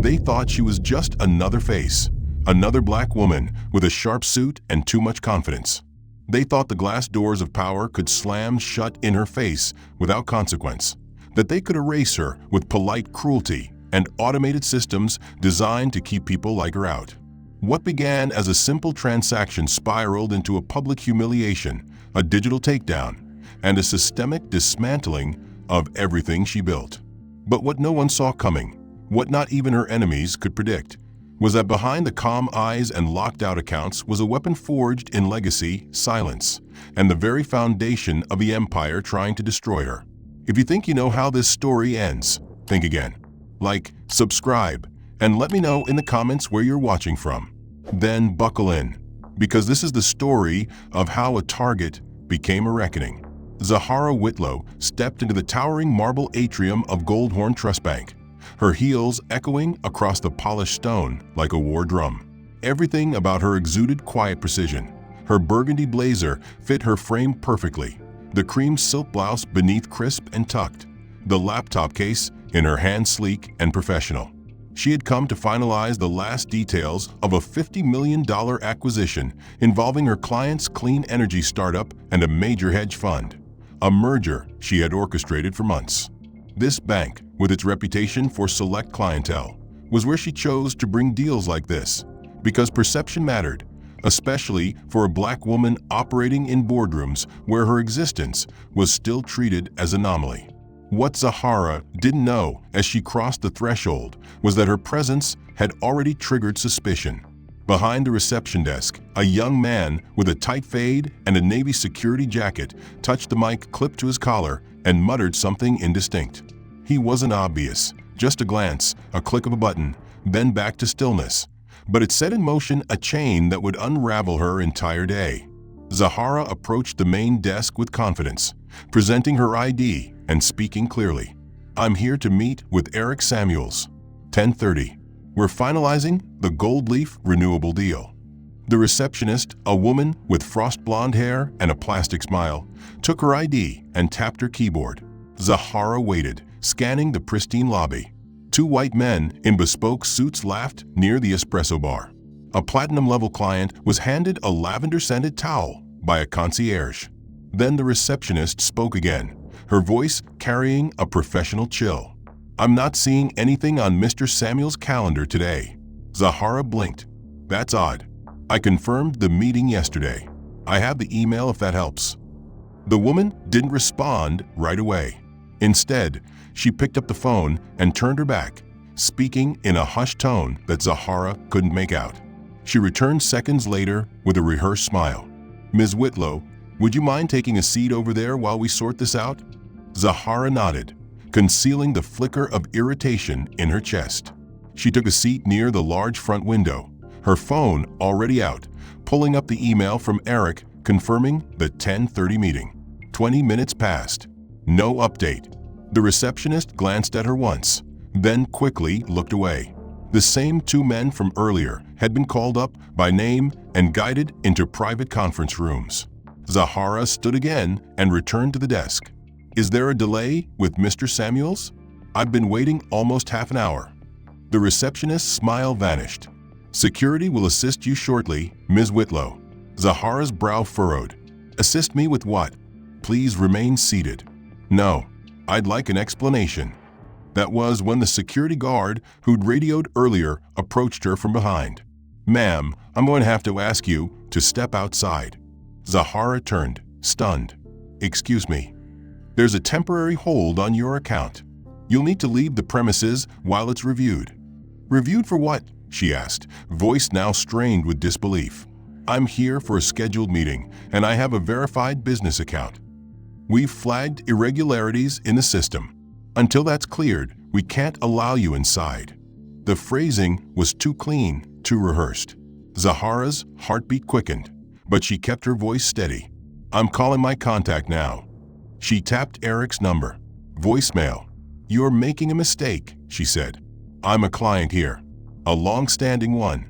They thought she was just another face, another black woman with a sharp suit and too much confidence. They thought the glass doors of power could slam shut in her face without consequence, that they could erase her with polite cruelty and automated systems designed to keep people like her out. What began as a simple transaction spiraled into a public humiliation, a digital takedown, and a systemic dismantling of everything she built. But what no one saw coming, what not even her enemies could predict, was that behind the calm eyes and locked-out accounts was a weapon forged in legacy, silence, and the very foundation of the empire trying to destroy her. If you think you know how this story ends, think again. Like, subscribe, and let me know in the comments where you're watching from. Then buckle in, because this is the story of how a target became a reckoning. Zahara Whitlow stepped into the towering marble atrium of Goldhorn Trust Bank, her heels echoing across the polished stone like a war drum. Everything about her exuded quiet precision. Her burgundy blazer fit her frame perfectly, the cream silk blouse beneath crisp and tucked, the laptop case in her hand sleek and professional. She had come to finalize the last details of a $50 million acquisition involving her client's clean energy startup and a major hedge fund, a merger she had orchestrated for months. This bank, with its reputation for select clientele, was where she chose to bring deals like this, because perception mattered, especially for a black woman operating in boardrooms where her existence was still treated as an anomaly. What Zahara didn't know as she crossed the threshold was that her presence had already triggered suspicion. Behind the reception desk, a young man with a tight fade and a Navy security jacket touched the mic clipped to his collar and muttered something indistinct. He wasn't obvious, just a glance, a click of a button, then back to stillness. But it set in motion a chain that would unravel her entire day. Zahara approached the main desk with confidence, presenting her ID and speaking clearly. "I'm here to meet with Eric Samuels. 10:30. We're finalizing the Gold Leaf renewable deal." The receptionist, a woman with frost blonde hair and a plastic smile, took her ID and tapped her keyboard. Zahara waited, scanning the pristine lobby. Two white men in bespoke suits laughed near the espresso bar. A platinum-level client was handed a lavender-scented towel by a concierge. Then the receptionist spoke again, her voice carrying a professional chill. "I'm not seeing anything on Mr. Samuel's calendar today." Zahara blinked. "That's odd. I confirmed the meeting yesterday. I have the email if that helps." The woman didn't respond right away. Instead, she picked up the phone and turned her back, speaking in a hushed tone that Zahara couldn't make out. She returned seconds later with a rehearsed smile. "Ms. Whitlow, would you mind taking a seat over there while we sort this out?" Zahara nodded, concealing the flicker of irritation in her chest. She took a seat near the large front window, her phone already out, pulling up the email from Eric confirming the 10:30 meeting. 20 minutes passed. No update. The receptionist glanced at her once, then quickly looked away. The same two men from earlier had been called up by name and guided into private conference rooms. Zahara stood again and returned to the desk. "Is there a delay with Mr. Samuels? I've been waiting almost half an hour." The receptionist's smile vanished. "Security will assist you shortly, Ms. Whitlow." Zahara's brow furrowed. "Assist me with what? Please remain seated." "No, I'd like an explanation." That was when the security guard who'd radioed earlier approached her from behind. "Ma'am, I'm going to have to ask you to step outside." Zahara turned, stunned. "Excuse me. There's a temporary hold on your account. You'll need to leave the premises while it's reviewed." "Reviewed for what?" she asked, voice now strained with disbelief. "I'm here for a scheduled meeting, and I have a verified business account. We've flagged irregularities in the system. Until that's cleared, we can't allow you inside." The phrasing was too clean, too rehearsed. Zahara's heartbeat quickened, but she kept her voice steady. "I'm calling my contact now." She tapped Eric's number. Voicemail. "You're making a mistake," she said. "I'm a client here. A long-standing one."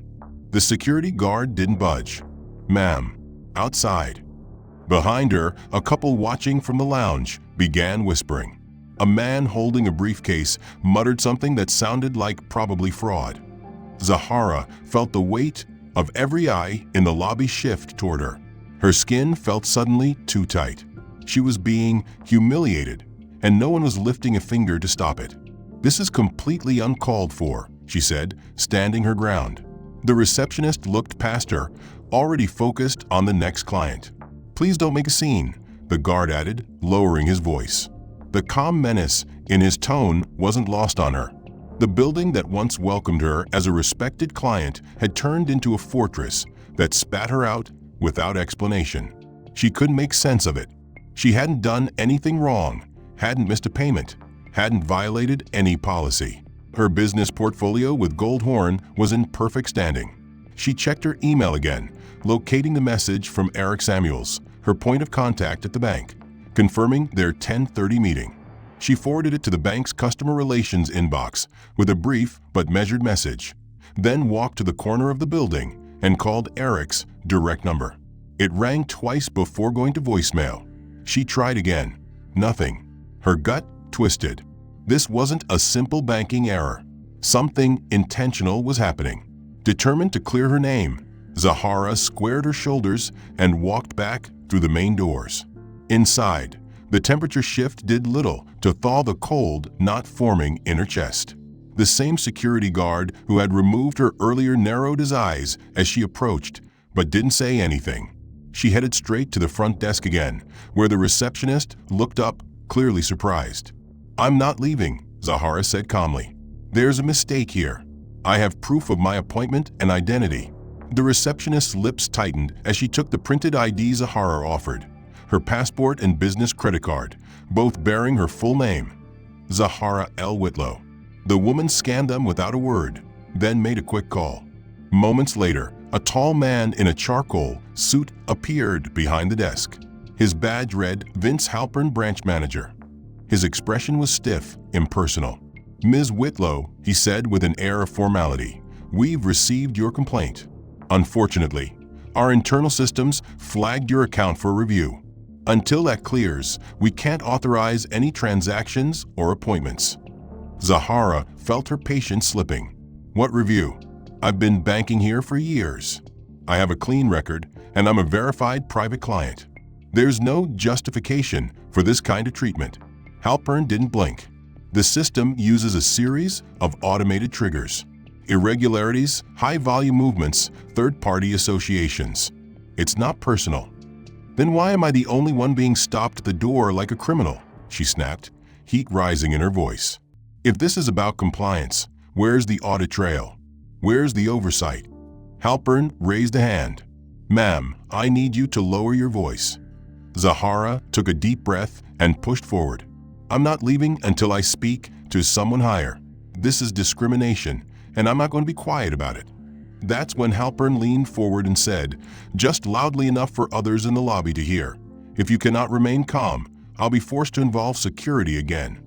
The security guard didn't budge. "Ma'am, outside." Behind her, a couple watching from the lounge began whispering. A man holding a briefcase muttered something that sounded like probably fraud. Zahara felt the weight of every eye in the lobby shift toward her. Her skin felt suddenly too tight. She was being humiliated, and no one was lifting a finger to stop it. "This is completely uncalled for," she said, standing her ground. The receptionist looked past her, already focused on the next client. "Please don't make a scene," the guard added, lowering his voice. The calm menace in his tone wasn't lost on her. The building that once welcomed her as a respected client had turned into a fortress that spat her out without explanation. She couldn't make sense of it. She hadn't done anything wrong, hadn't missed a payment, hadn't violated any policy. Her business portfolio with Gold Horn was in perfect standing. She checked her email again, locating the message from Eric Samuels, her point of contact at the bank, confirming their 10:30 meeting. She forwarded it to the bank's customer relations inbox with a brief but measured message, then walked to the corner of the building and called Eric's direct number. It rang twice before going to voicemail. She tried again. Nothing. Her gut twisted. This wasn't a simple banking error. Something intentional was happening. Determined to clear her name, Zahara squared her shoulders and walked back through the main doors. Inside, the temperature shift did little to thaw the cold not forming in her chest. The same security guard who had removed her earlier narrowed his eyes as she approached, but didn't say anything. She headed straight to the front desk again, where the receptionist looked up, clearly surprised. "I'm not leaving," Zahara said calmly. "There's a mistake here. I have proof of my appointment and identity." The receptionist's lips tightened as she took the printed ID Zahara offered, her passport and business credit card, both bearing her full name, Zahara L. Whitlow. The woman scanned them without a word, then made a quick call. Moments later, a tall man in a charcoal suit appeared behind the desk. His badge read Vince Halpern, branch manager. His expression was stiff, impersonal. "Ms. Whitlow," he said with an air of formality, "we've received your complaint. Unfortunately, our internal systems flagged your account for review. Until that clears, we can't authorize any transactions or appointments." Zahara felt her patience slipping. "What review? I've been banking here for years. I have a clean record, and I'm a verified private client. There's no justification for this kind of treatment." Halpern didn't blink. The system uses a series of automated triggers. Irregularities, high-volume movements, third-party associations. It's not personal. "Then why am I the only one being stopped at the door like a criminal?" she snapped, heat rising in her voice. "If this is about compliance, where's the audit trail? Where's the oversight?" Halpern raised a hand. "Ma'am, I need you to lower your voice." Zahara took a deep breath and pushed forward. "I'm not leaving until I speak to someone higher. This is discrimination, and I'm not going to be quiet about it." That's when Halpern leaned forward and said, just loudly enough for others in the lobby to hear, "If you cannot remain calm, I'll be forced to involve security again."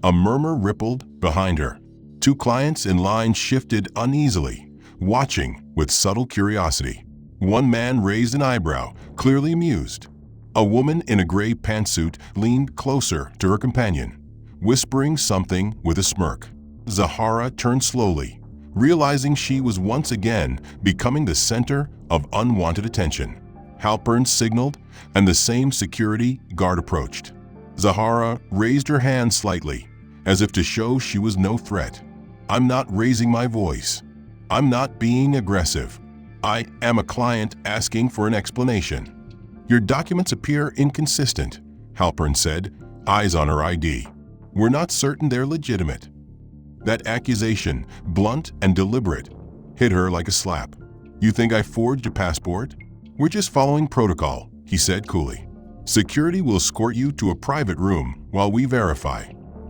A murmur rippled behind her. Two clients in line shifted uneasily, watching with subtle curiosity. One man raised an eyebrow, clearly amused. A woman in a gray pantsuit leaned closer to her companion, whispering something with a smirk. Zahara turned slowly, realizing she was once again becoming the center of unwanted attention. Halpern signaled, and the same security guard approached. Zahara raised her hand slightly, as if to show she was no threat. "I'm not raising my voice. I'm not being aggressive. I am a client asking for an explanation." "Your documents appear inconsistent," Halpern said, eyes on her ID. "We're not certain they're legitimate." That accusation, blunt and deliberate, hit her like a slap. "You think I forged a passport?" "We're just following protocol," he said coolly. "Security will escort you to a private room while we verify."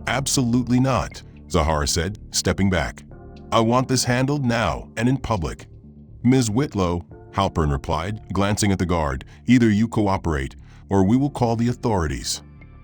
"Absolutely not," Zahara said, stepping back. "I want this handled now and in public." "Ms. Whitlow," Halpern replied, glancing at the guard, "either you cooperate or we will call the authorities."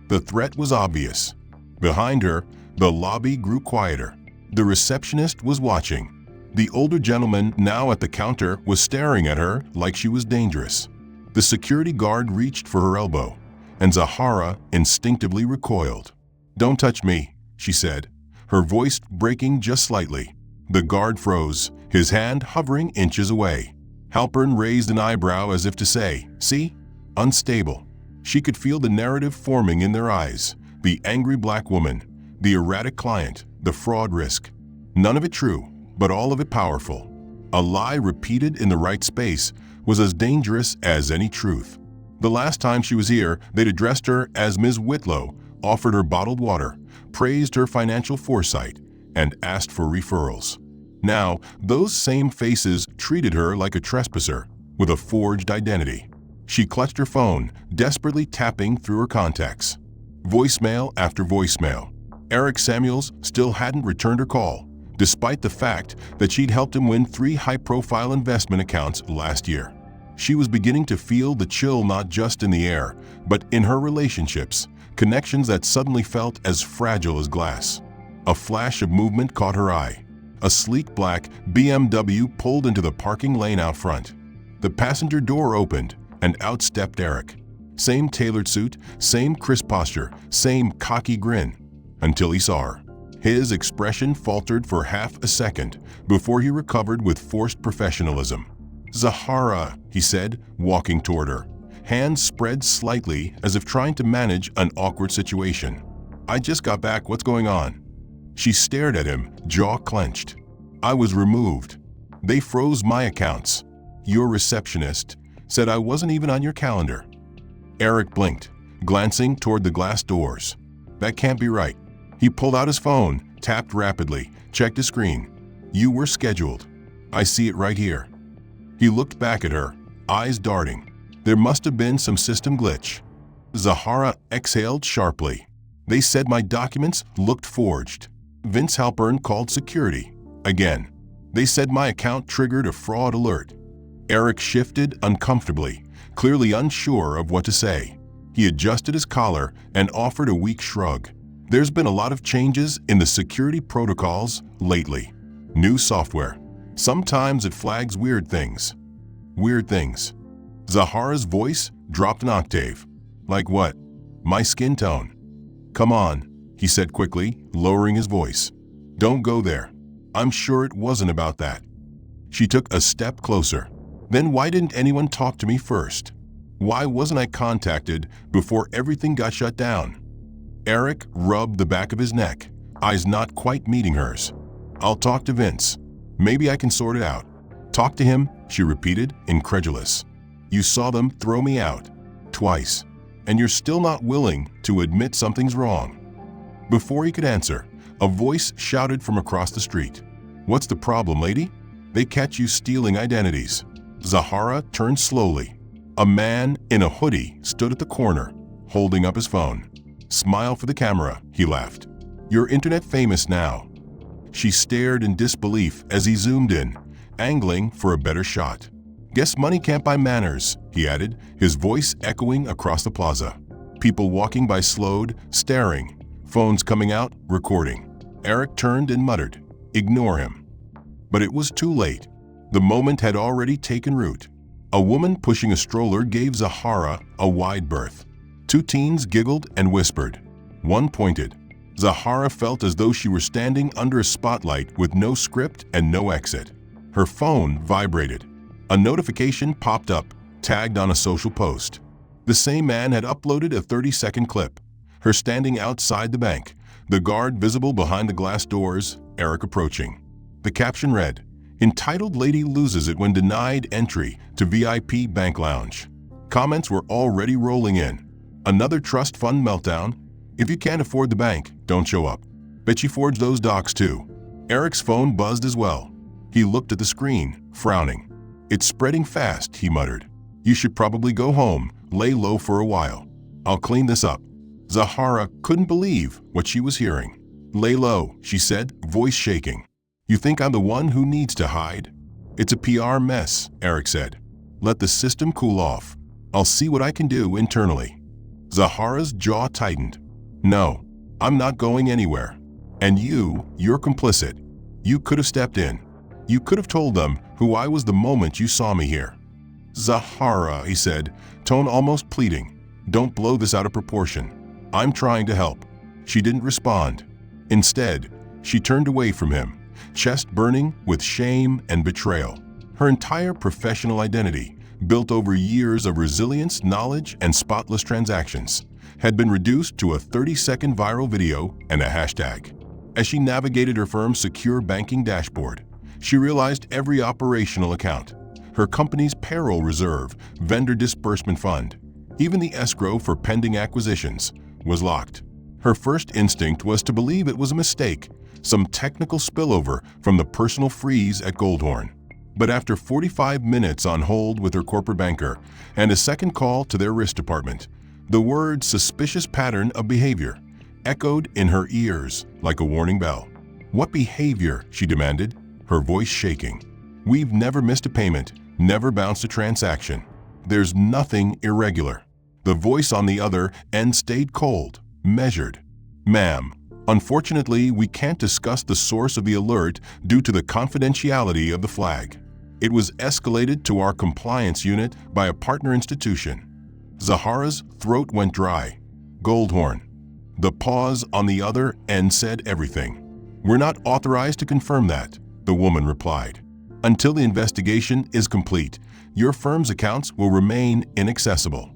The threat was obvious. Behind her, the lobby grew quieter. The receptionist was watching. The older gentleman, now at the counter, was staring at her like she was dangerous. The security guard reached for her elbow, and Zahara instinctively recoiled. "Don't touch me," she said, her voice breaking just slightly. The guard froze, his hand hovering inches away. Halpern raised an eyebrow as if to say, "See? Unstable." She could feel the narrative forming in their eyes. The angry black woman, the erratic client, the fraud risk. None of it true, but all of it powerful. A lie repeated in the right space was as dangerous as any truth. The last time she was here, they'd addressed her as Ms. Whitlow, offered her bottled water, praised her financial foresight, and asked for referrals. Now, those same faces treated her like a trespasser with a forged identity. She clutched her phone, desperately tapping through her contacts. Voicemail after voicemail. Eric Samuels still hadn't returned her call, despite the fact that she'd helped him win 3 high-profile investment accounts last year. She was beginning to feel the chill not just in the air, but in her relationships, connections that suddenly felt as fragile as glass. A flash of movement caught her eye. A sleek black BMW pulled into the parking lane out front. The passenger door opened, and out stepped Eric. Same tailored suit, same crisp posture, same cocky grin, until he saw her. His expression faltered for half a second before he recovered with forced professionalism. "Zahara," he said, walking toward her, hands spread slightly as if trying to manage an awkward situation. "I just got back. What's going on?" She stared at him, jaw clenched. "I was removed. They froze my accounts. Your receptionist said I wasn't even on your calendar." Eric blinked, glancing toward the glass doors. "That can't be right." He pulled out his phone, tapped rapidly, checked his screen. "You were scheduled. I see it right here." He looked back at her, eyes darting. There must have been some system glitch. Zahara exhaled sharply. "They said my documents looked forged." Vince Halpern called security. Again. "They said my account triggered a fraud alert." Eric shifted uncomfortably, clearly unsure of what to say. He adjusted his collar and offered a weak shrug. "There's been a lot of changes in the security protocols lately. New software. Sometimes it flags weird things." "Weird things." Zahara's voice dropped an octave. "Like what?" "My skin tone." "Come on," he said quickly, lowering his voice. "Don't go there. I'm sure it wasn't about that." She took a step closer. "Then why didn't anyone talk to me first? Why wasn't I contacted before everything got shut down?" Eric rubbed the back of his neck, eyes not quite meeting hers. "I'll talk to Vince. Maybe I can sort it out." "Talk to him," she repeated, incredulous. "You saw them throw me out. Twice. And you're still not willing to admit something's wrong." Before he could answer, a voice shouted from across the street. "What's the problem, lady? They catch you stealing identities." Zahara turned slowly. A man in a hoodie stood at the corner, holding up his phone. "Smile for the camera," he laughed. "You're internet famous now." She stared in disbelief as he zoomed in, angling for a better shot. "Guess money can't buy manners," he added, his voice echoing across the plaza. People walking by slowed, staring, phones coming out, recording. Eric turned and muttered, "Ignore him." But it was too late. The moment had already taken root. A woman pushing a stroller gave Zahara a wide berth. 2 teens giggled and whispered. One pointed. Zahara felt as though she were standing under a spotlight with no script and no exit. Her phone vibrated. A notification popped up, tagged on a social post. The same man had uploaded a 30-second clip. Her standing outside the bank, the guard visible behind the glass doors, Eric approaching. The caption read, "Entitled lady loses it when denied entry to VIP bank lounge." Comments were already rolling in. "Another trust fund meltdown? If you can't afford the bank, don't show up. Bet you forged those docs too." Eric's phone buzzed as well. He looked at the screen, frowning. "It's spreading fast," he muttered. "You should probably go home, lay low for a while. I'll clean this up." Zahara couldn't believe what she was hearing. "Lay low," she said, voice shaking. "You think I'm the one who needs to hide?" "It's a PR mess," Eric said. "Let the system cool off. I'll see what I can do internally." Zahara's jaw tightened. "No, I'm not going anywhere. And you're complicit. You could have stepped in. You could have told them who I was the moment you saw me here." "Zahara," he said, tone almost pleading, "don't blow this out of proportion. I'm trying to help." She didn't respond. Instead, she turned away from him, chest burning with shame and betrayal. Her entire professional identity, built over years of resilience, knowledge, and spotless transactions, had been reduced to a 30-second viral video and a hashtag. As she navigated her firm's secure banking dashboard, she realized every operational account, her company's payroll reserve, vendor disbursement fund, even the escrow for pending acquisitions, was locked. Her first instinct was to believe it was a mistake, some technical spillover from the personal freeze at Goldhorn. But after 45 minutes on hold with her corporate banker and a second call to their risk department, the word "suspicious pattern of behavior" echoed in her ears like a warning bell. "What behavior?" she demanded, her voice shaking. "We've never missed a payment, never bounced a transaction. There's nothing irregular." The voice on the other end stayed cold, measured. "Ma'am, unfortunately, we can't discuss the source of the alert due to the confidentiality of the flag. It was escalated to our compliance unit by a partner institution." Zahara's throat went dry. "Goldhorn." The pause on the other end said everything. "We're not authorized to confirm that," the woman replied. "Until the investigation is complete, your firm's accounts will remain inaccessible."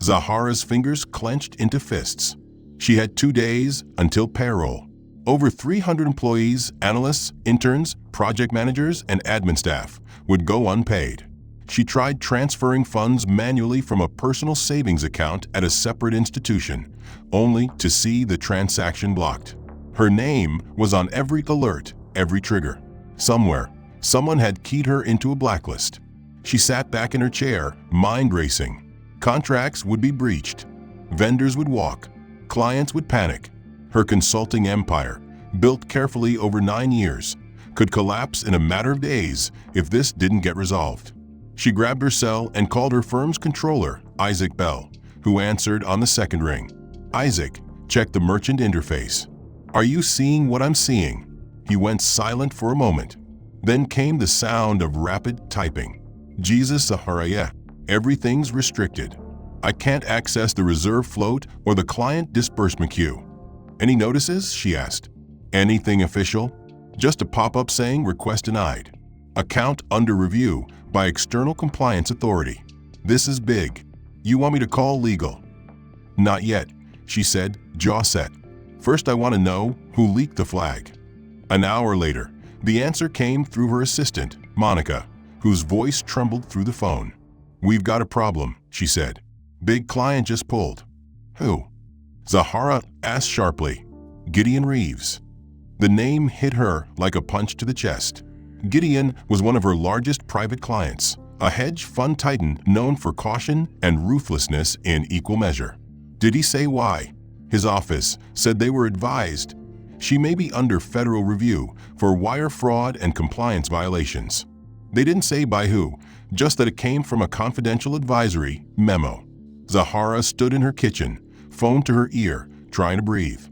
Zahara's fingers clenched into fists. She had 2 days until payroll. Over 300 employees, analysts, interns, project managers, and admin staff would go unpaid. She tried transferring funds manually from a personal savings account at a separate institution, only to see the transaction blocked. Her name was on every alert, every trigger. Somewhere, someone had keyed her into a blacklist. She sat back in her chair, mind racing. Contracts would be breached. Vendors would walk. Clients would panic. Her consulting empire, built carefully over 9 years, could collapse in a matter of days if this didn't get resolved. She grabbed her cell and called her firm's controller, Isaac Bell, who answered on the second ring. Isaac checked the merchant interface. "Are you seeing what I'm seeing?" He went silent for a moment. Then came the sound of rapid typing. "Jesus Zahara, everything's restricted. I can't access the reserve float or the client disbursement queue." "Any notices?" she asked. "Anything official?" "Just a pop-up saying request denied. Account under review by external compliance authority. This is big. You want me to call legal?" "Not yet," she said, jaw set. "First I want to know who leaked the flag." An hour later, the answer came through her assistant, Monica, whose voice trembled through the phone. "We've got a problem," she said. "Big client just pulled." "Who?" Zahara asked sharply. "Gideon Reeves." The name hit her like a punch to the chest. Gideon was one of her largest private clients, a hedge fund titan known for caution and ruthlessness in equal measure. Did he say why? His office said they were advised she may be under federal review for wire fraud and compliance violations. They didn't say by who, just that it came from a confidential advisory memo. Zahara stood in her kitchen, phone to her ear, trying to breathe.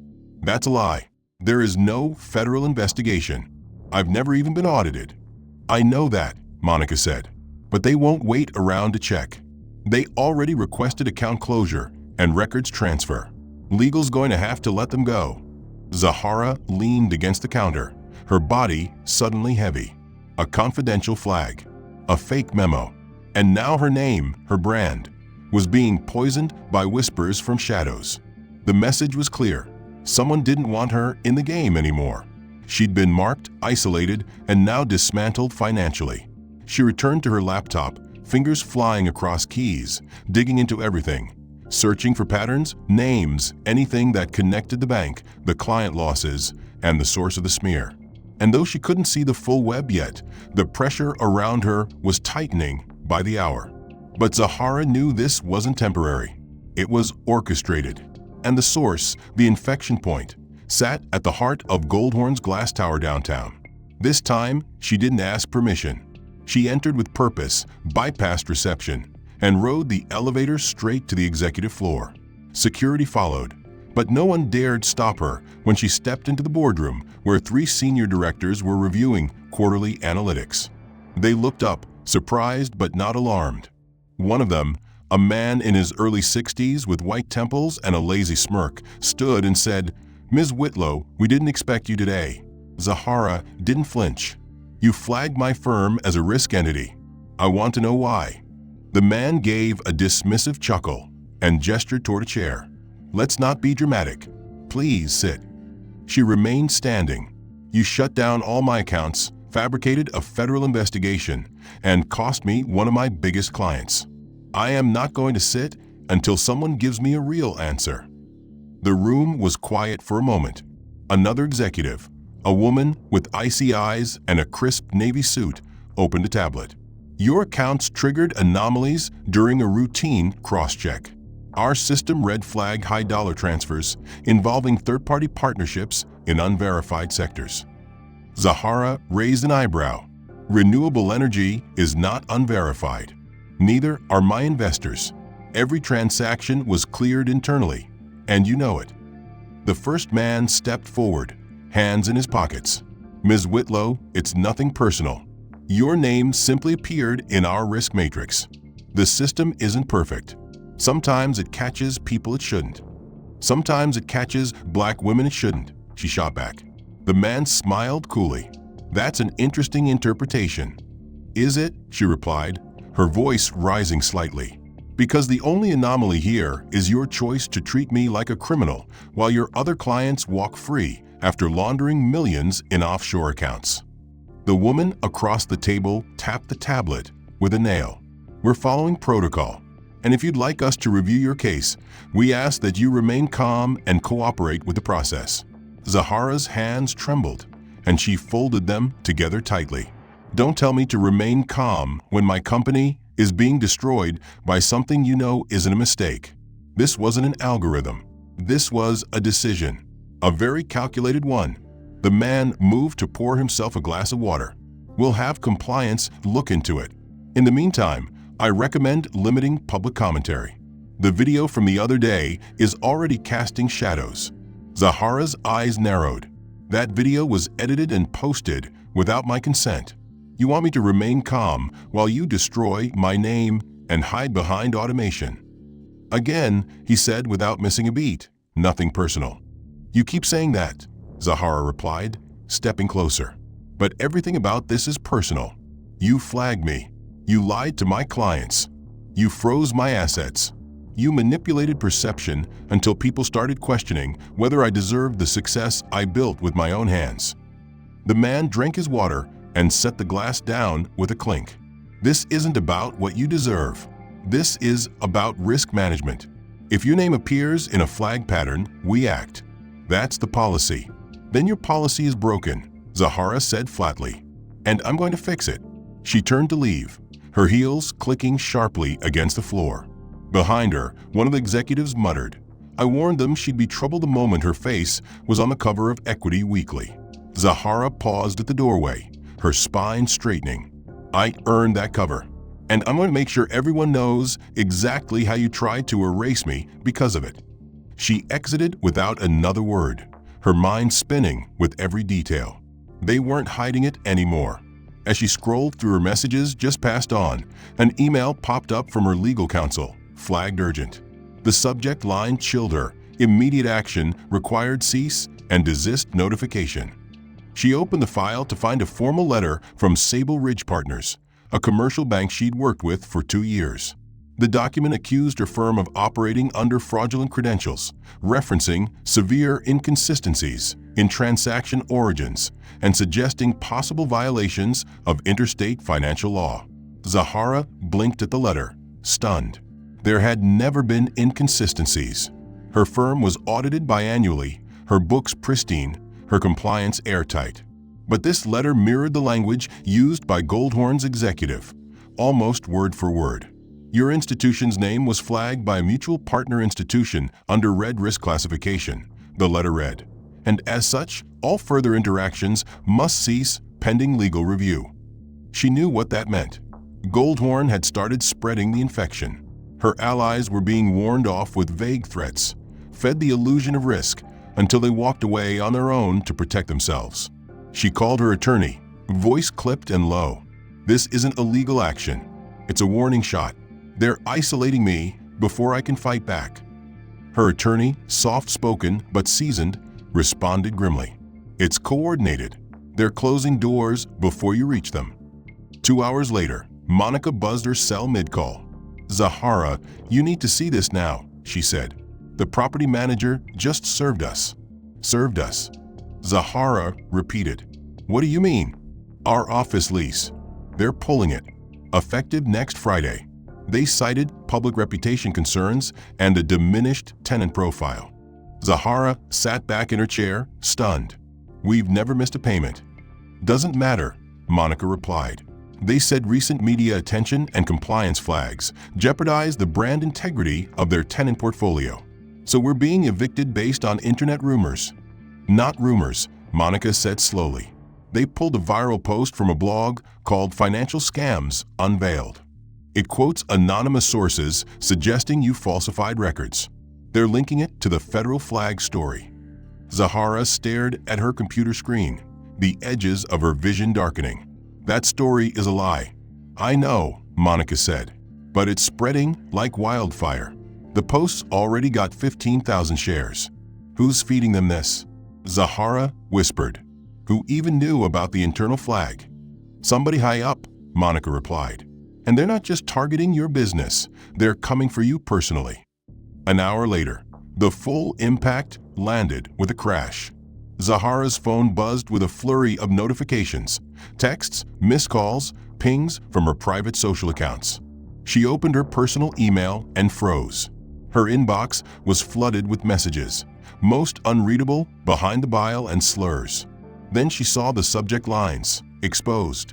"That's a lie. There is no federal investigation. I've never even been audited." "I know that," Monica said, "but they won't wait around to check. They already requested account closure and records transfer. Legal's going to have to let them go." Zahara leaned against the counter, her body suddenly heavy. A confidential flag, a fake memo, and now her name, her brand, was being poisoned by whispers from shadows. The message was clear. Someone didn't want her in the game anymore. She'd been marked, isolated, and now dismantled financially. She returned to her laptop, fingers flying across keys, digging into everything, searching for patterns, names, anything that connected the bank, the client losses, and the source of the smear. And though she couldn't see the full web yet, the pressure around her was tightening by the hour. But Zahara knew this wasn't temporary. It was orchestrated. And the source, the infection point, sat at the heart of Goldhorn's glass tower downtown. This time, she didn't ask permission. She entered with purpose, bypassed reception, and rode the elevator straight to the executive floor. Security followed, but no one dared stop her when she stepped into the boardroom where 3 senior directors were reviewing quarterly analytics. They looked up, surprised but not alarmed. One of them, a man in his early 60s with white temples and a lazy smirk, stood and said, "Ms. Whitlow, we didn't expect you today." Zahara didn't flinch. "You flagged my firm as a risk entity. I want to know why." The man gave a dismissive chuckle and gestured toward a chair. "Let's not be dramatic. Please sit." She remained standing. "You shut down all my accounts, fabricated a federal investigation, and cost me one of my biggest clients. I am not going to sit until someone gives me a real answer." The room was quiet for a moment. Another executive, a woman with icy eyes and a crisp navy suit, opened a tablet. "Your accounts triggered anomalies during a routine cross-check. Our system red flagged high-dollar transfers involving third-party partnerships in unverified sectors." Zahara raised an eyebrow. "Renewable energy is not unverified. Neither are my investors. Every transaction was cleared internally, and you know it." The first man stepped forward, hands in his pockets. "Ms. Whitlow, it's nothing personal. Your name simply appeared in our risk matrix. The system isn't perfect. Sometimes it catches people it shouldn't. Sometimes it catches black women it shouldn't," she shot back. The man smiled coolly. "That's an interesting interpretation." "Is it?" she replied, her voice rising slightly. "Because the only anomaly here is your choice to treat me like a criminal while your other clients walk free after laundering millions in offshore accounts." The woman across the table tapped the tablet with a nail. "We're following protocol, and if you'd like us to review your case, we ask that you remain calm and cooperate with the process." Zahara's hands trembled, and she folded them together tightly. "Don't tell me to remain calm when my company is being destroyed by something you know isn't a mistake. This wasn't an algorithm. This was a decision, a very calculated one." The man moved to pour himself a glass of water. "We'll have compliance look into it. In the meantime, I recommend limiting public commentary. The video from the other day is already casting shadows." Zahara's eyes narrowed. "That video was edited and posted without my consent. You want me to remain calm while you destroy my name and hide behind automation." "Again," he said without missing a beat, "nothing personal." "You keep saying that," Zahara replied, stepping closer. "But everything about this is personal. You flagged me. You lied to my clients. You froze my assets. You manipulated perception until people started questioning whether I deserved the success I built with my own hands." The man drank his water and set the glass down with a clink. "This isn't about what you deserve. This is about risk management. If your name appears in a flag pattern, we act. That's the policy. Then your policy is broken," Zahara said flatly. "And I'm going to fix it." She turned to leave, her heels clicking sharply against the floor. Behind her, one of the executives muttered, "I warned them she'd be trouble the moment her face was on the cover of Equity Weekly." Zahara paused at the doorway, her spine straightening. "I earned that cover, and I'm going to make sure everyone knows exactly how you tried to erase me because of it." She exited without another word, her mind spinning with every detail. They weren't hiding it anymore. As she scrolled through her messages just past dawn, an email popped up from her legal counsel, flagged urgent. The subject line chilled her, "Immediate action required cease and desist notification." She opened the file to find a formal letter from Sable Ridge Partners, a commercial bank she'd worked with for 2 years. The document accused her firm of operating under fraudulent credentials, referencing severe inconsistencies in transaction origins and suggesting possible violations of interstate financial law. Zahara blinked at the letter, stunned. There had never been inconsistencies. Her firm was audited biannually, her books pristine, her compliance airtight. But this letter mirrored the language used by Goldhorn's executive, almost word for word. "Your institution's name was flagged by a mutual partner institution under red risk classification," the letter read, "and as such, all further interactions must cease pending legal review." She knew what that meant. Goldhorn had started spreading the infection. Her allies were being warned off with vague threats, fed the illusion of risk until they walked away on their own to protect themselves. She called her attorney, voice clipped and low. "This isn't a legal action. It's a warning shot. They're isolating me before I can fight back." Her attorney, soft-spoken but seasoned, responded grimly. It's coordinated. They're closing doors before you reach them. 2 hours later, Monica buzzed her cell mid-call. Zahara, you need to see this now, she said. The property manager just served us. Served us. Zahara repeated. What do you mean? Our office lease. They're pulling it. Effective next Friday. They cited public reputation concerns and a diminished tenant profile. Zahara sat back in her chair, stunned. We've never missed a payment. Doesn't matter, Monica replied. They said recent media attention and compliance flags jeopardized the brand integrity of their tenant portfolio. So we're being evicted based on internet rumors. Not rumors, Monica said slowly. They pulled a viral post from a blog called Financial Scams Unveiled. It quotes anonymous sources suggesting you falsified records. They're linking it to the federal flag story. Zahara stared at her computer screen, the edges of her vision darkening. That story is a lie. I know, Monica said, but it's spreading like wildfire. The post's already got 15,000 shares. Who's feeding them this? Zahara whispered. Who even knew about the internal flag? Somebody high up, Monica replied. And they're not just targeting your business, they're coming for you personally. An hour later, the full impact landed with a crash. Zahara's phone buzzed with a flurry of notifications, texts, missed calls, pings from her private social accounts. She opened her personal email and froze. Her inbox was flooded with messages, most unreadable, behind the bile and slurs. Then she saw the subject lines, exposed.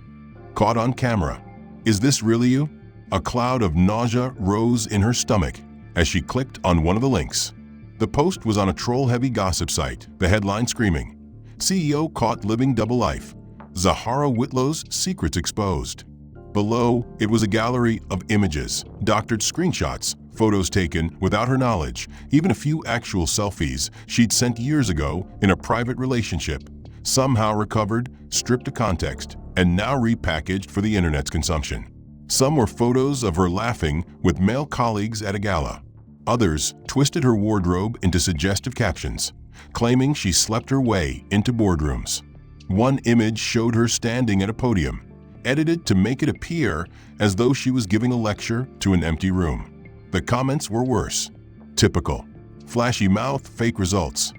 Caught on camera. Is this really you? A cloud of nausea rose in her stomach as she clicked on one of the links. The post was on a troll-heavy gossip site, the headline screaming, CEO caught living double life. Zahara Whitlow's secrets exposed. Below, it was a gallery of images, doctored screenshots, photos taken without her knowledge, even a few actual selfies she'd sent years ago in a private relationship, somehow recovered, stripped of context, and now repackaged for the internet's consumption. Some were photos of her laughing with male colleagues at a gala. Others twisted her wardrobe into suggestive captions, claiming she slept her way into boardrooms. One image showed her standing at a podium, edited to make it appear as though she was giving a lecture to an empty room. The comments were worse. Typical. Flashy mouth, fake results.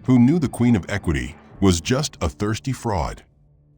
Who knew the Queen of Equity was just a thirsty fraud?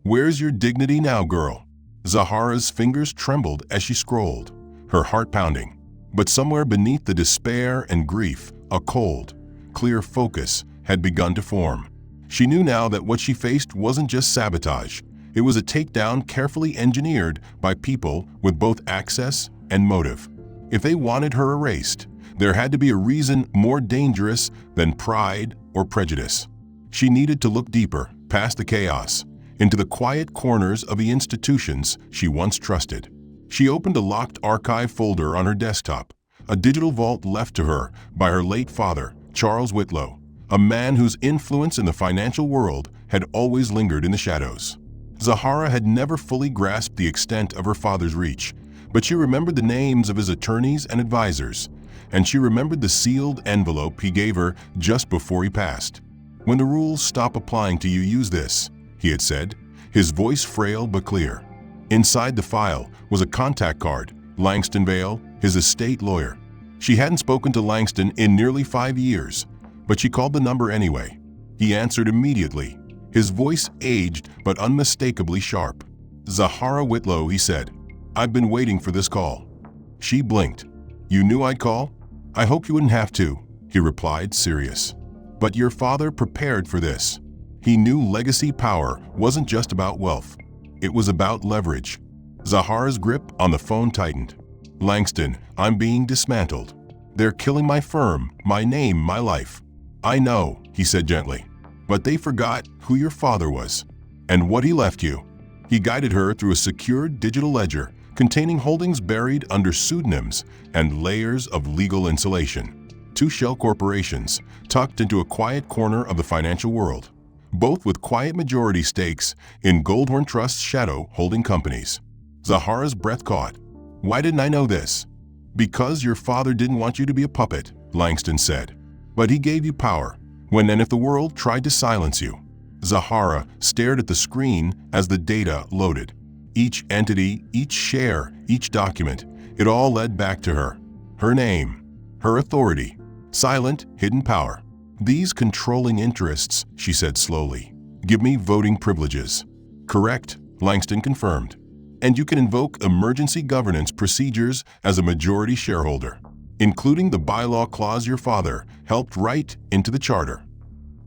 Where's your dignity now, girl? Zahara's fingers trembled as she scrolled, her heart pounding. But somewhere beneath the despair and grief, a cold, clear focus had begun to form. She knew now that what she faced wasn't just sabotage. It was a takedown carefully engineered by people with both access and motive. If they wanted her erased, there had to be a reason more dangerous than pride or prejudice. She needed to look deeper, past the chaos, into the quiet corners of the institutions she once trusted. She opened a locked archive folder on her desktop, a digital vault left to her by her late father, Charles Whitlow, a man whose influence in the financial world had always lingered in the shadows. Zahara had never fully grasped the extent of her father's reach, but she remembered the names of his attorneys and advisors, and she remembered the sealed envelope he gave her just before he passed. When the rules stop applying to you, use this, he had said, his voice frail but clear. Inside the file was a contact card, Langston Vale, his estate lawyer. She hadn't spoken to Langston in nearly 5 years, but she called the number anyway. He answered immediately, his voice aged but unmistakably sharp. Zahara Whitlow, he said, I've been waiting for this call. She blinked. You knew I'd call? I hope you wouldn't have to, he replied, serious. But your father prepared for this. He knew legacy power wasn't just about wealth. It was about leverage. Zahara's grip on the phone tightened. Langston, I'm being dismantled. They're killing my firm, my name, my life. I know, he said gently, but they forgot who your father was and what he left you. He guided her through a secured digital ledger containing holdings buried under pseudonyms and layers of legal insulation. 2 shell corporations tucked into a quiet corner of the financial world, both with quiet majority stakes in Goldhorn Trust's shadow holding companies. Zahara's breath caught. Why didn't I know this? Because your father didn't want you to be a puppet, Langston said. But he gave you power, When and if the world tried to silence you. Zahara stared at the screen as the data loaded. Each entity, each share, each document, it all led back to her. Her name, her authority, silent, hidden power. These controlling interests, she said slowly, give me voting privileges. Correct, Langston confirmed. And you can invoke emergency governance procedures as a majority shareholder, including the bylaw clause your father helped write into the charter.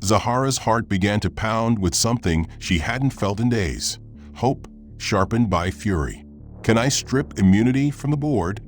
Zahara's heart began to pound with something she hadn't felt in days. Hope, sharpened by fury. Can I strip immunity from the board?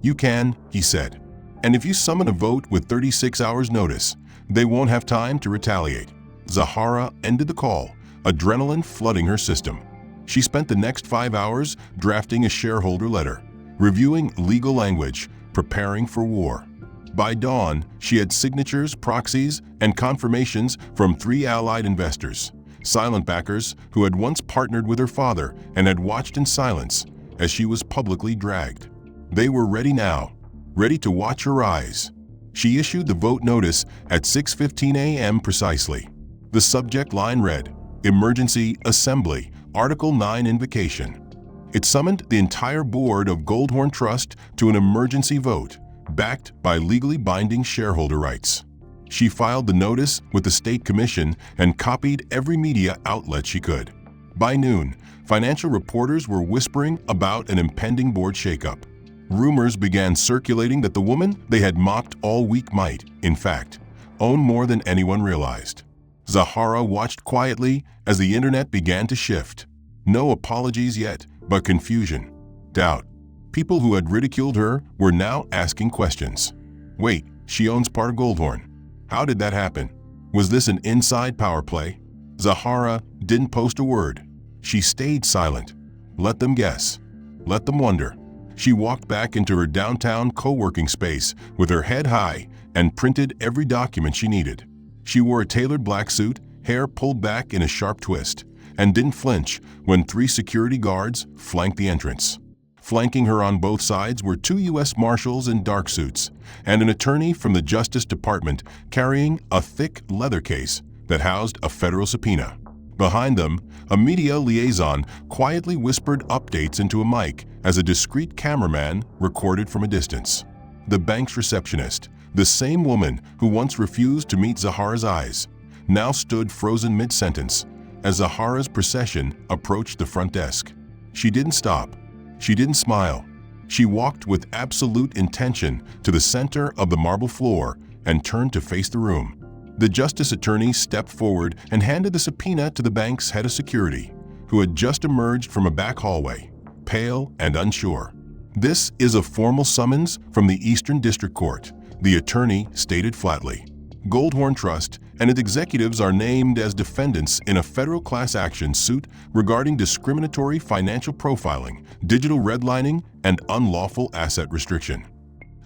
You can, he said. And if you summon a vote with 36 hours notice, they won't have time to retaliate. Zahara ended the call, adrenaline flooding her system. She spent the next 5 hours drafting a shareholder letter, reviewing legal language, preparing for war. By dawn, she had signatures, proxies, and confirmations from 3 allied investors, silent backers who had once partnered with her father and had watched in silence as she was publicly dragged. They were ready now, ready to watch her rise. She issued the vote notice at 6:15 a.m. precisely. The subject line read, Emergency Assembly, Article 9 Invocation. It summoned the entire board of Goldhorn Trust to an emergency vote, backed by legally binding shareholder rights. She filed the notice with the State Commission and copied every media outlet she could. By noon, financial reporters were whispering about an impending board shakeup. Rumors began circulating that the woman they had mocked all week might, in fact, own more than anyone realized. Zahara watched quietly as the internet began to shift. No apologies yet, but confusion, doubt. People who had ridiculed her were now asking questions. Wait, she owns part of Goldhorn. How did that happen? Was this an inside power play? Zahara didn't post a word. She stayed silent. Let them guess. Let them wonder. She walked back into her downtown co-working space with her head high and printed every document she needed. She wore a tailored black suit, hair pulled back in a sharp twist, and didn't flinch when 3 security guards flanked the entrance. Flanking her on both sides were 2 U.S. Marshals in dark suits and an attorney from the Justice Department carrying a thick leather case that housed a federal subpoena. Behind them, a media liaison quietly whispered updates into a mic as a discreet cameraman recorded from a distance. The bank's receptionist, the same woman who once refused to meet Zahara's eyes, now stood frozen mid-sentence as Zahara's procession approached the front desk. She didn't stop. She didn't smile. She walked with absolute intention to the center of the marble floor and turned to face the room. The justice attorney stepped forward and handed the subpoena to the bank's head of security, who had just emerged from a back hallway, pale and unsure. This is a formal summons from the Eastern District Court, the attorney stated flatly. Goldhorn Trust and its executives are named as defendants in a federal class action suit regarding discriminatory financial profiling, digital redlining, and unlawful asset restriction.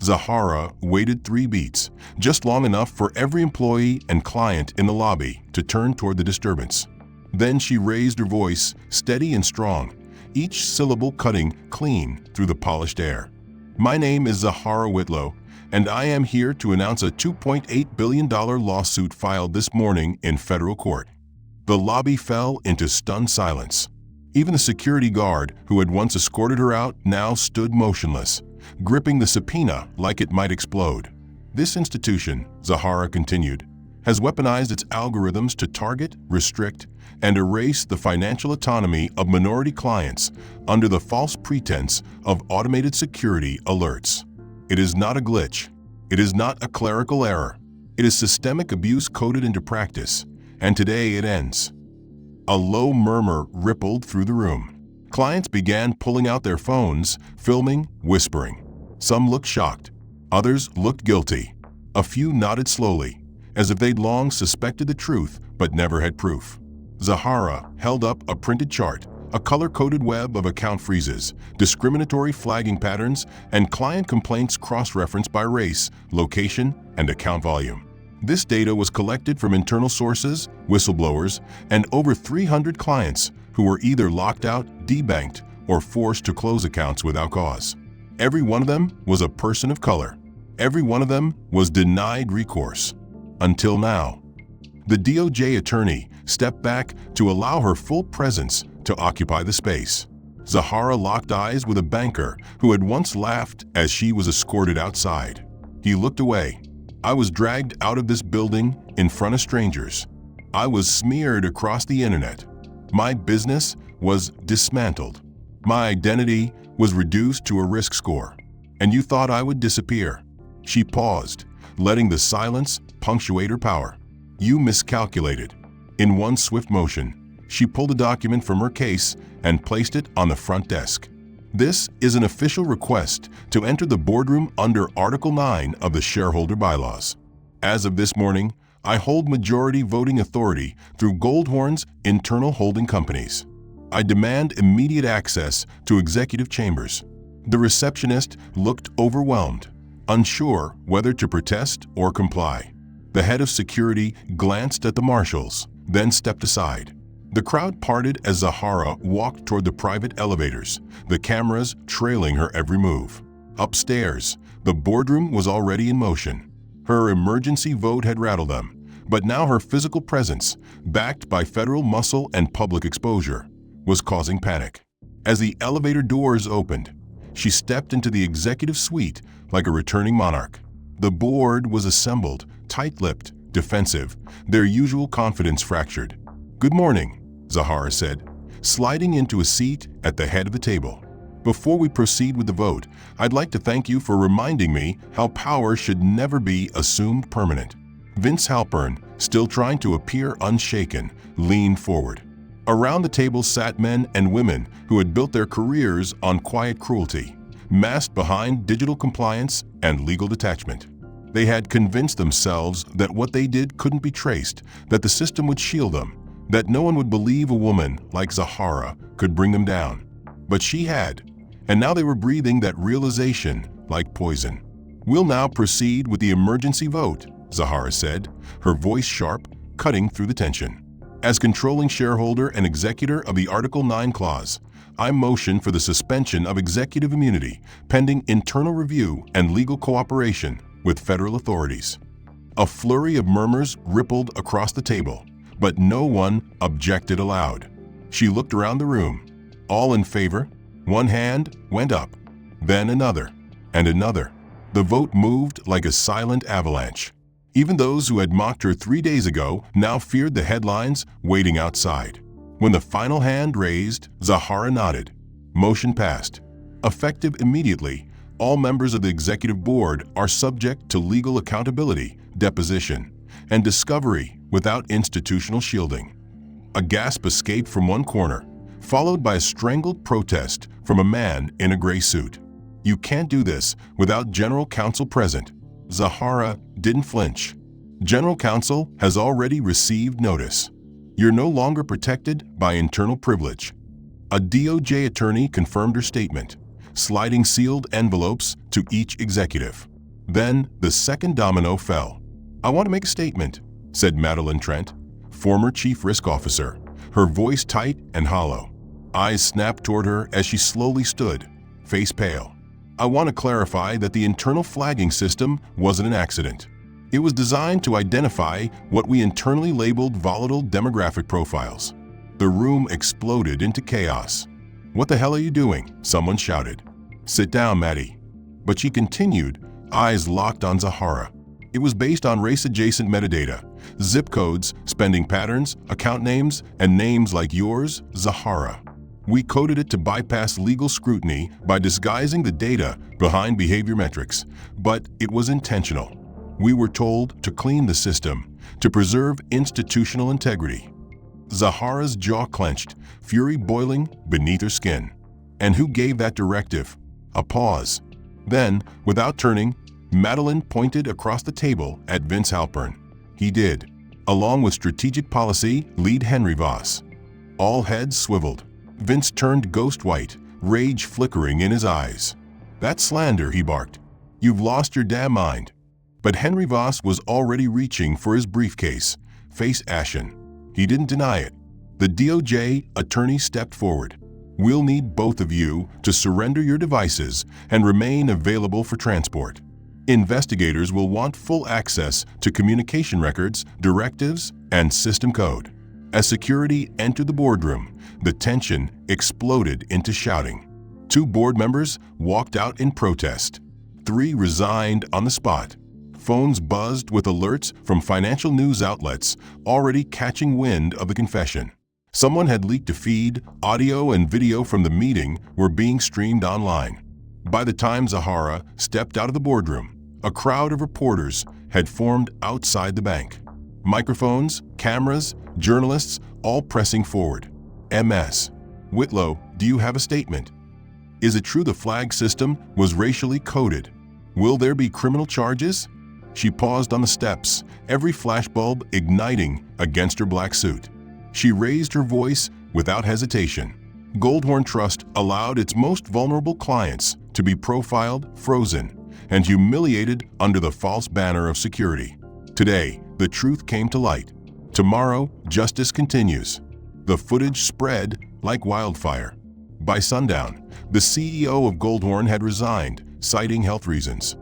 Zahara waited 3 beats, just long enough for every employee and client in the lobby to turn toward the disturbance. Then she raised her voice, steady and strong, each syllable cutting clean through the polished air. My name is Zahara Whitlow, and I am here to announce a $2.8 billion lawsuit filed this morning in federal court. The lobby fell into stunned silence. Even the security guard who had once escorted her out now stood motionless, gripping the subpoena like it might explode. This institution, Zahara continued, has weaponized its algorithms to target, restrict, and erase the financial autonomy of minority clients under the false pretense of automated security alerts. It is not a glitch. It is not a clerical error. It is systemic abuse coded into practice, and today it ends. A low murmur rippled through the room. Clients began pulling out their phones, filming, whispering. Some looked shocked. Others looked guilty. A few nodded slowly, as if they'd long suspected the truth but never had proof. Zahara held up a printed chart, a color-coded web of account freezes, discriminatory flagging patterns, and client complaints cross-referenced by race, location, and account volume. This data was collected from internal sources, whistleblowers, and over 300 clients who were either locked out, debanked, or forced to close accounts without cause. Every one of them was a person of color. Every one of them was denied recourse. Until now. The DOJ attorney stepped back to allow her full presence to occupy the space. Zahara locked eyes with a banker who had once laughed as she was escorted outside. He looked away. I was dragged out of this building in front of strangers. I was smeared across the internet. My business was dismantled. My identity was reduced to a risk score. And you thought I would disappear. She paused, letting the silence punctuate her power. You miscalculated. In one swift motion, she pulled a document from her case and placed it on the front desk. This is an official request to enter the boardroom under Article 9 of the shareholder bylaws. As of this morning, I hold majority voting authority through Goldhorn's internal holding companies. I demand immediate access to executive chambers. The receptionist looked overwhelmed, unsure whether to protest or comply. The head of security glanced at the marshals, then stepped aside. The crowd parted as Zahara walked toward the private elevators, the cameras trailing her every move. Upstairs, the boardroom was already in motion. Her emergency vote had rattled them, but now her physical presence, backed by federal muscle and public exposure, was causing panic. As the elevator doors opened, she stepped into the executive suite like a returning monarch. The board was assembled, tight-lipped, defensive, their usual confidence fractured. "Good morning," Zahara said, sliding into a seat at the head of the table. "Before we proceed with the vote, I'd like to thank you for reminding me how power should never be assumed permanent." Vince Halpern, still trying to appear unshaken, leaned forward. Around the table sat men and women who had built their careers on quiet cruelty, masked behind digital compliance and legal detachment. They had convinced themselves that what they did couldn't be traced, that the system would shield them, that no one would believe a woman like Zahara could bring them down. But she had, and now they were breathing that realization like poison. "We'll now proceed with the emergency vote," Zahara said, her voice sharp, cutting through the tension. "As controlling shareholder and executor of the Article 9 clause, I motion for the suspension of executive immunity pending internal review and legal cooperation with federal authorities." A flurry of murmurs rippled across the table, but no one objected aloud. She looked around the room. All in favor? One hand went up, then another, and another. The vote moved like a silent avalanche. Even those who had mocked her 3 days ago now feared the headlines waiting outside. When the final hand raised, Zahara nodded. Motion passed. Effective immediately, all members of the executive board are subject to legal accountability, deposition, and discovery without institutional shielding. A gasp escaped from one corner, followed by a strangled protest from a man in a gray suit. "You can't do this without general counsel present." Zahara didn't flinch. "General counsel has already received notice. You're no longer protected by internal privilege." A DOJ attorney confirmed her statement, sliding sealed envelopes to each executive. Then the second domino fell. "I want to make a statement," said Madeline Trent, former chief risk officer, her voice tight and hollow. Eyes snapped toward her as she slowly stood, face pale. "I want to clarify that the internal flagging system wasn't an accident. It was designed to identify what we internally labeled volatile demographic profiles." The room exploded into chaos. "What the hell are you doing?" someone shouted. "Sit down, Maddie." But she continued, eyes locked on Zahara. "It was based on race-adjacent metadata, zip codes, spending patterns, account names, and names like yours, Zahara. We coded it to bypass legal scrutiny by disguising the data behind behavior metrics, but it was intentional. We were told to clean the system, to preserve institutional integrity." Zahara's jaw clenched, fury boiling beneath her skin. "And who gave that directive?" A pause. Then, without turning, Madeline pointed across the table at Vince Halpern. "He did, along with strategic policy lead Henry Voss." All heads swiveled. Vince turned ghost white, rage flickering in his eyes. "That's slander," he barked. "You've lost your damn mind." But Henry Voss was already reaching for his briefcase, face ashen. He didn't deny it. The DOJ attorney stepped forward. "We'll need both of you to surrender your devices and remain available for transport. Investigators will want full access to communication records, directives, and system code. As security entered the boardroom, the tension exploded into shouting. 2 board members walked out in protest. 3 resigned on the spot. Phones buzzed with alerts from financial news outlets already catching wind of the confession. Someone had leaked a feed. Audio and video from the meeting were being streamed online. By the time Zahara stepped out of the boardroom, a crowd of reporters had formed outside the bank. Microphones, cameras, journalists, all pressing forward. MS. Whitlow, do you have a statement? Is it true the flag system was racially coded? Will there be criminal charges? She paused on the steps, every flashbulb igniting against her black suit. She raised her voice without hesitation. Goldhorn Trust allowed its most vulnerable clients to be profiled, frozen, and humiliated under the false banner of security. Today, the truth came to light. Tomorrow, justice continues. The footage spread like wildfire. By sundown, the CEO of Goldhorn had resigned, citing health reasons.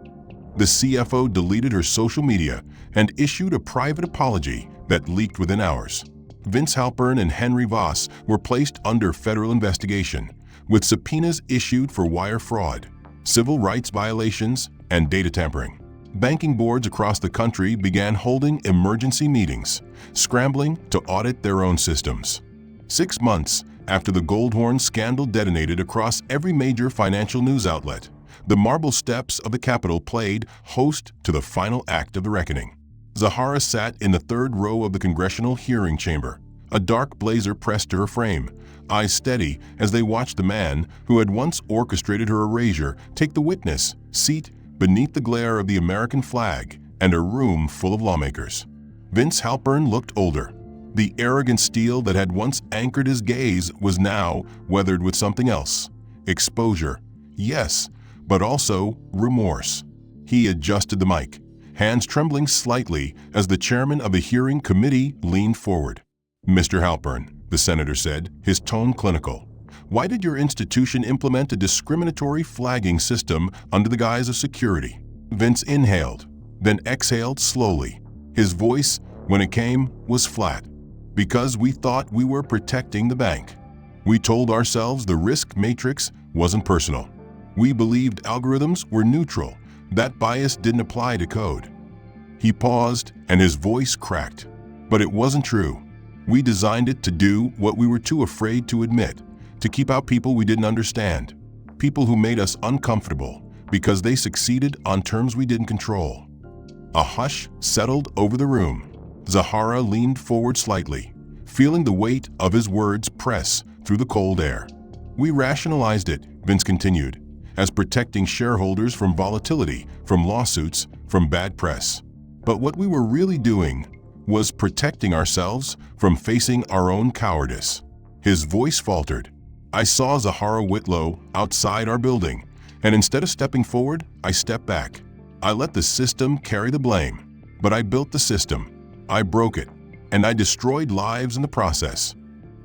The CFO deleted her social media and issued a private apology that leaked within hours. Vince Halpern and Henry Voss were placed under federal investigation, with subpoenas issued for wire fraud, civil rights violations, and data tampering. Banking boards across the country began holding emergency meetings, scrambling to audit their own systems. 6 months after the Goldhorn scandal detonated across every major financial news outlet, the marble steps of the Capitol played host to the final act of the reckoning. Zahara sat in the 3rd row of the Congressional hearing chamber, a dark blazer pressed to her frame, eyes steady as they watched the man who had once orchestrated her erasure take the witness seat beneath the glare of the American flag and a room full of lawmakers. Vince Halpern looked older. The arrogant steel that had once anchored his gaze was now weathered with something else. Exposure, yes, but also remorse. He adjusted the mic, hands trembling slightly as the chairman of the hearing committee leaned forward. "Mr. Halpern," the senator said, his tone clinical, "why did your institution implement a discriminatory flagging system under the guise of security?" Vince inhaled, then exhaled slowly. His voice, when it came, was flat. "Because we thought we were protecting the bank. We told ourselves the risk matrix wasn't personal. We believed algorithms were neutral. That bias didn't apply to code." He paused, and his voice cracked. "But it wasn't true. We designed it to do what we were too afraid to admit, to keep out people we didn't understand, people who made us uncomfortable because they succeeded on terms we didn't control." A hush settled over the room. Zahara leaned forward slightly, feeling the weight of his words press through the cold air. "We rationalized it," Vince continued, "as protecting shareholders from volatility, from lawsuits, from bad press. But what we were really doing was protecting ourselves from facing our own cowardice." His voice faltered. "I saw Zahara Whitlow outside our building, and instead of stepping forward, I stepped back. I let the system carry the blame, but I built the system. I broke it, and I destroyed lives in the process."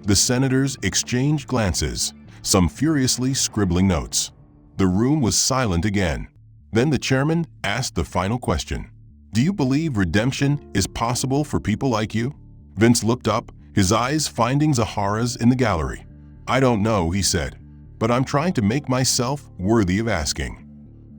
The senators exchanged glances, some furiously scribbling notes. The room was silent again. Then the chairman asked the final question. "Do you believe redemption is possible for people like you?" Vince looked up, his eyes finding Zahara's in the gallery. "I don't know," he said, "but I'm trying to make myself worthy of asking."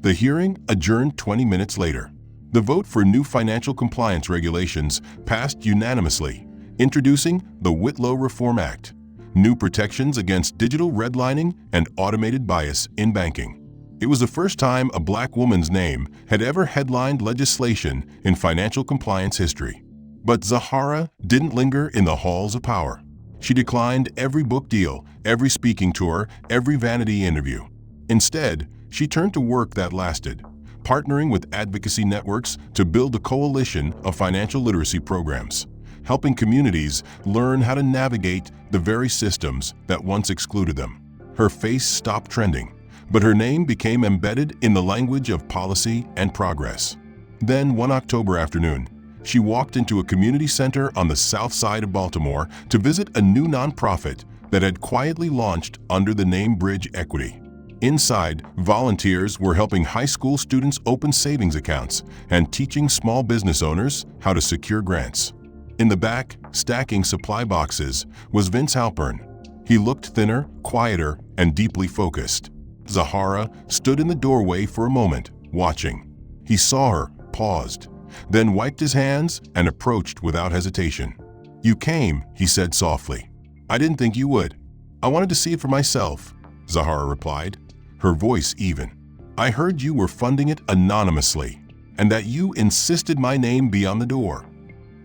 The hearing adjourned 20 minutes later. The vote for new financial compliance regulations passed unanimously, introducing the Whitlow Reform Act, new protections against digital redlining and automated bias in banking. It was the first time a black woman's name had ever headlined legislation in financial compliance history. But Zahara didn't linger in the halls of power. She declined every book deal, every speaking tour, every vanity interview. Instead, she turned to work that lasted, partnering with advocacy networks to build a coalition of financial literacy programs, helping communities learn how to navigate the very systems that once excluded them. Her face stopped trending, but her name became embedded in the language of policy and progress. Then, one October afternoon, she walked into a community center on the south side of Baltimore to visit a new nonprofit that had quietly launched under the name Bridge Equity. Inside, volunteers were helping high school students open savings accounts and teaching small business owners how to secure grants. In the back, stacking supply boxes, was Vince Halpern. He looked thinner, quieter, and deeply focused. Zahara stood in the doorway for a moment, watching. He saw her, paused, then wiped his hands and approached without hesitation. "You came," he said softly. "I didn't think you would. I wanted to see it for myself," Zahara replied, her voice even. "I heard you were funding it anonymously, and that you insisted my name be on the door."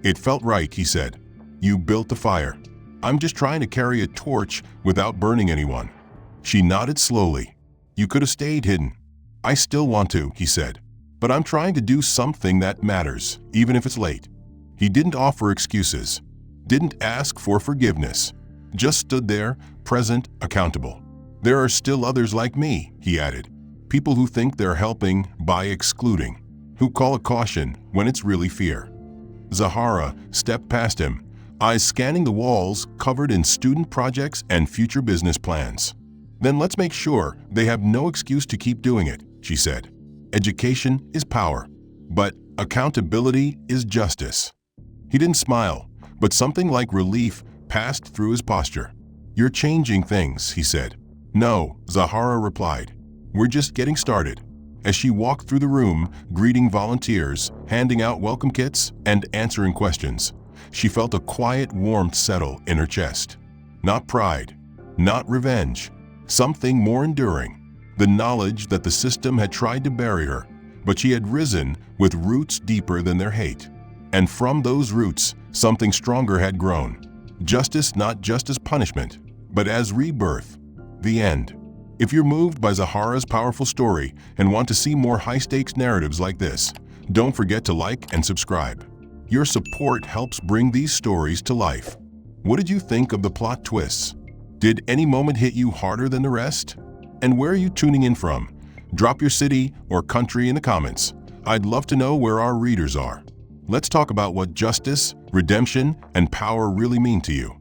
"It felt right," he said. "You built the fire. I'm just trying to carry a torch without burning anyone." She nodded slowly. "You could have stayed hidden." "I still want to," he said. "But I'm trying to do something that matters, even if it's late." He didn't offer excuses, didn't ask for forgiveness, just stood there, present, accountable. "There are still others like me," he added. "People who think they're helping by excluding, who call it caution when it's really fear." Zahara stepped past him, eyes scanning the walls covered in student projects and future business plans. "Then let's make sure they have no excuse to keep doing it," she said. "Education is power, but accountability is justice." He didn't smile, but something like relief passed through his posture. "You're changing things," he said. "No," Zahara replied. "We're just getting started." As she walked through the room, greeting volunteers, handing out welcome kits, and answering questions, she felt a quiet warmth settle in her chest. Not pride, not revenge, something more enduring. The knowledge that the system had tried to bury her, but she had risen with roots deeper than their hate. And from those roots, something stronger had grown. Justice not just as punishment, but as rebirth. The end. If you're moved by Zahara's powerful story and want to see more high-stakes narratives like this, don't forget to like and subscribe. Your support helps bring these stories to life. What did you think of the plot twists? Did any moment hit you harder than the rest? And where are you tuning in from? Drop your city or country in the comments. I'd love to know where our readers are. Let's talk about what justice, redemption, and power really mean to you.